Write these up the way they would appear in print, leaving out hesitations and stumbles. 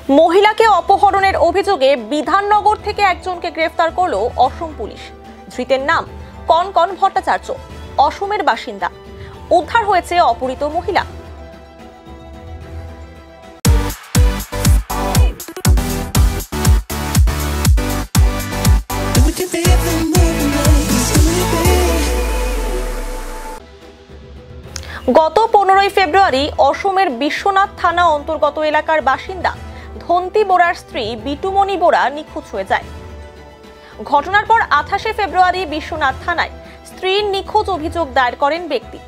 মহিলাকে অপহরণের অভিযোগে বিধাননগর থেকে একজনকে গ্রেফতার করল অসম পুলিশ। ধৃতের নাম কনকন ভট্টাচার্য, অসমের বাসিন্দা। উদ্ধার হয়েছে অপহৃত মহিলা। গত 15 ফেব্রুয়ারি অসমের বিশ্বনাথ থানা অন্তর্গত এলাকার বাসিন্দা ধন্তি বোরার স্ত্রী বিটুমণি বোরা নিখোঁজ হয়ে যায়। ঘটনার পর 28 ফেব্রুয়ারি বিশ্বনাথ থানায় স্ত্রীর নিখোঁজ অভিযোগ দায়ের করেন ব্যক্তি।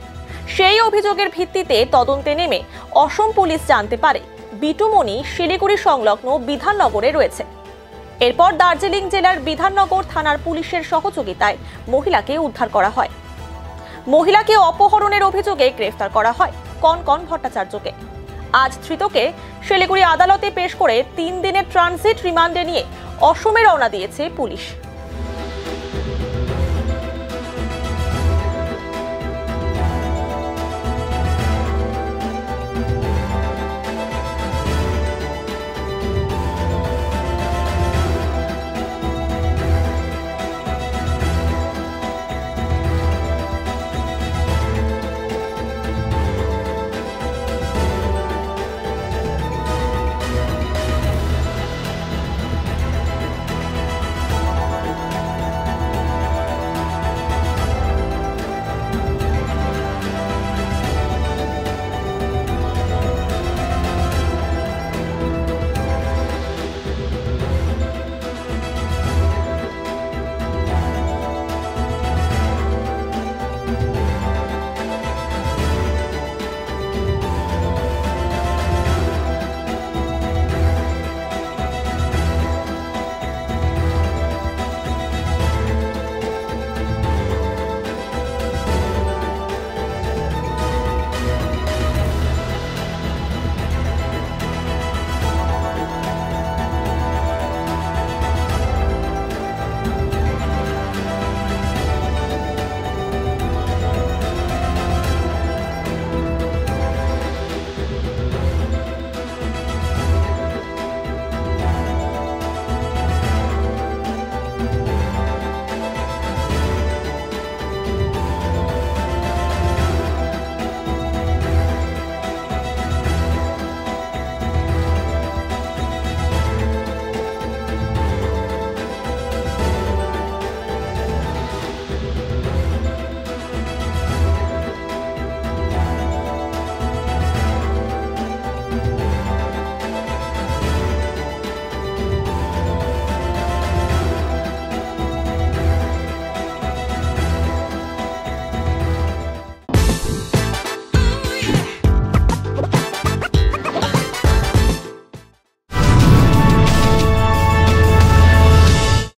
সেই অভিযোগের ভিত্তিতে তদন্তে নেমে অসম পুলিশ জানতে পারে বিটুমণি শিলিগুড়ি সংলগ্ন বিধাননগরে রয়েছে। এরপর দার্জিলিং জেলার বিধাননগর থানার পুলিশের সহযোগিতায় মহিলাকে উদ্ধার করা হয়। মহিলাকে অপহরণের অভিযোগে গ্রেফতার করা হয় কনকন ভট্টাচার্যকে। আজ ধৃতকে শিলিগুড়ি আদালতে পেশ করে 3 দিনের ট্রানজিট রিমান্ডে নিয়ে অসমে রওনা দিয়েছে পুলিশ।